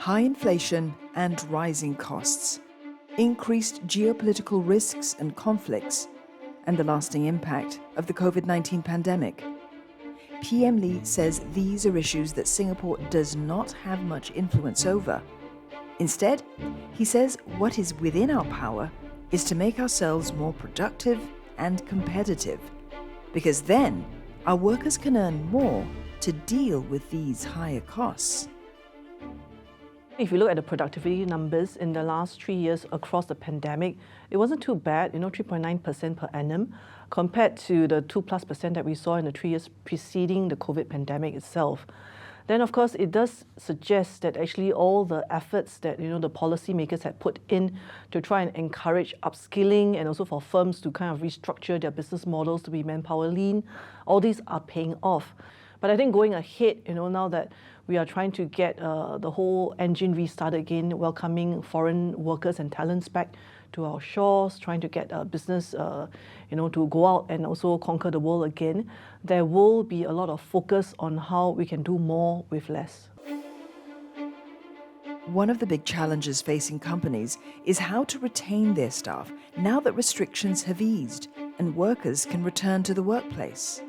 High inflation and rising costs, increased geopolitical risks and conflicts, and the lasting impact of the COVID-19 pandemic. PM Lee says these are issues that Singapore does not have much influence over. Instead, he says what is within our power is to make ourselves more productive and competitive, because then our workers can earn more to deal with these higher costs. If you look at the productivity numbers in the last 3 years across the pandemic, it wasn't too bad, 3.9% per annum, compared to the 2+% that we saw in the 3 years preceding the COVID pandemic itself. Then, of course, it does suggest that actually all the efforts that the policymakers had put in to try and encourage upskilling and also for firms to kind of restructure their business models to be manpower lean, all these are paying off. But I think going ahead, now that we are trying to get the whole engine restarted again, welcoming foreign workers and talents back to our shores, trying to get business, to go out and also conquer the world again, there will be a lot of focus on how we can do more with less. One of the big challenges facing companies is how to retain their staff now that restrictions have eased and workers can return to the workplace.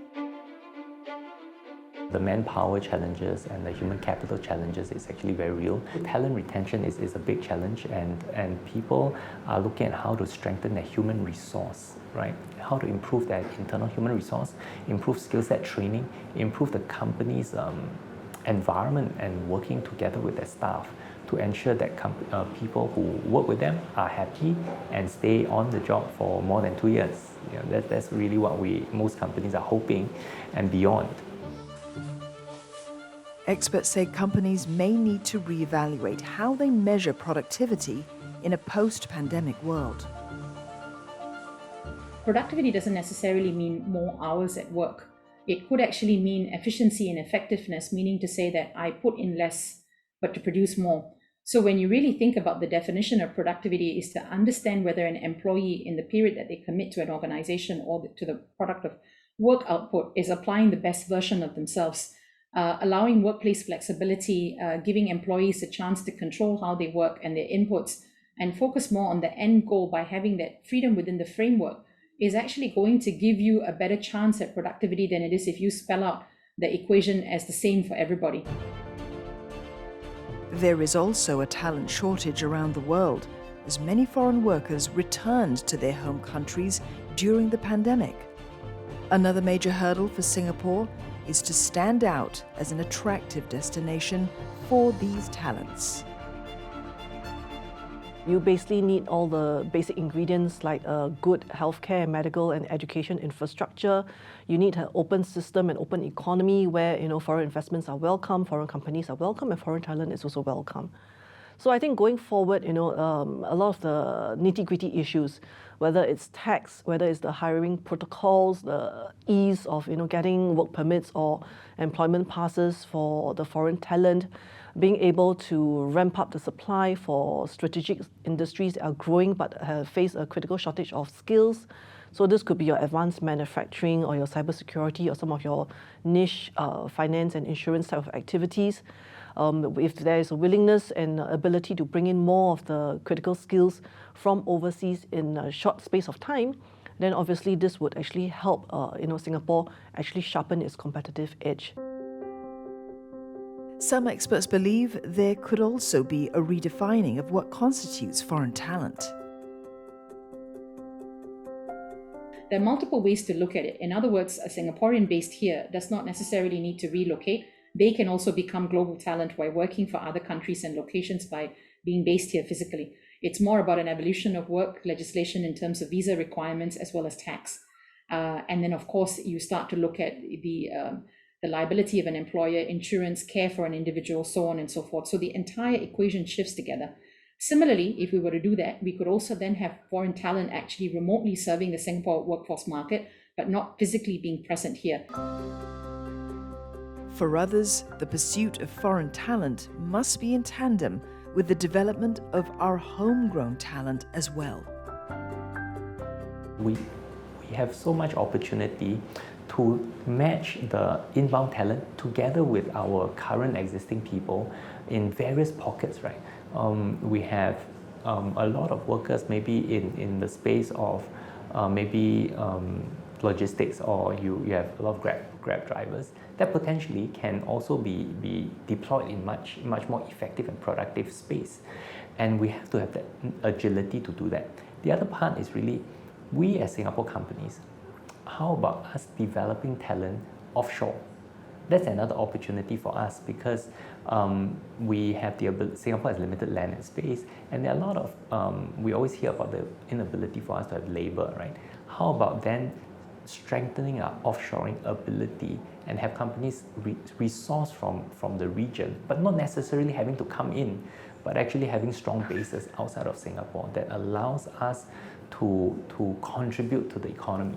The manpower challenges and the human capital challenges is actually very real. Talent retention is a big challenge, and people are looking at how to strengthen their human resource, right? How to improve their internal human resource, improve skill set training, improve the company's environment and working together with their staff to ensure that people who work with them are happy and stay on the job for more than 2 years. That's really what most companies are hoping and beyond. Experts say companies may need to reevaluate how they measure productivity in a post-pandemic world. Productivity doesn't necessarily mean more hours at work. It could actually mean efficiency and effectiveness, meaning to say that I put in less but to produce more. So when you really think about the definition of productivity is to understand whether an employee in the period that they commit to an organization or to the product of work output is applying the best version of themselves. Allowing workplace flexibility, giving employees a chance to control how they work and their inputs, and focus more on the end goal by having that freedom within the framework is actually going to give you a better chance at productivity than it is if you spell out the equation as the same for everybody. There is also a talent shortage around the world, as many foreign workers returned to their home countries during the pandemic. Another major hurdle for Singapore is to stand out as an attractive destination for these talents. You basically need all the basic ingredients like a good healthcare, medical and education infrastructure. You need an open system and open economy where foreign investments are welcome, foreign companies are welcome, and foreign talent is also welcome. So I think going forward, a lot of the nitty-gritty issues, whether it's tax, whether it's the hiring protocols, the ease of getting work permits or employment passes for the foreign talent, being able to ramp up the supply for strategic industries that are growing but face a critical shortage of skills. So this could be your advanced manufacturing or your cybersecurity or some of your niche finance and insurance type of activities. If there is a willingness and ability to bring in more of the critical skills from overseas in a short space of time, then obviously this would actually help Singapore actually sharpen its competitive edge. Some experts believe there could also be a redefining of what constitutes foreign talent. There are multiple ways to look at it. In other words, a Singaporean based here does not necessarily need to relocate. They can also become global talent by working for other countries and locations by being based here physically. It's more about an evolution of work legislation in terms of visa requirements as well as tax. And then, of course, you start to look at the liability of an employer, insurance, care for an individual, so on and so forth. So the entire equation shifts together. Similarly, if we were to do that, we could also then have foreign talent actually remotely serving the Singapore workforce market, but not physically being present here. For others, the pursuit of foreign talent must be in tandem with the development of our homegrown talent as well. We have so much opportunity to match the inbound talent together with our current existing people in various pockets, right? We have a lot of workers maybe in the space of logistics, or you have a lot of Grab drivers that potentially can also be deployed in much more effective and productive space. And we have to have that agility to do that. The other part is really, we as Singapore companies, how about us developing talent offshore? That's another opportunity for us, because we have the ability, Singapore has limited land and space, and there are a lot of, we always hear about the inability for us to have labor, right? How about then strengthening our offshoring ability and have companies resource from the region, but not necessarily having to come in, but actually having strong bases outside of Singapore that allows us to contribute to the economy.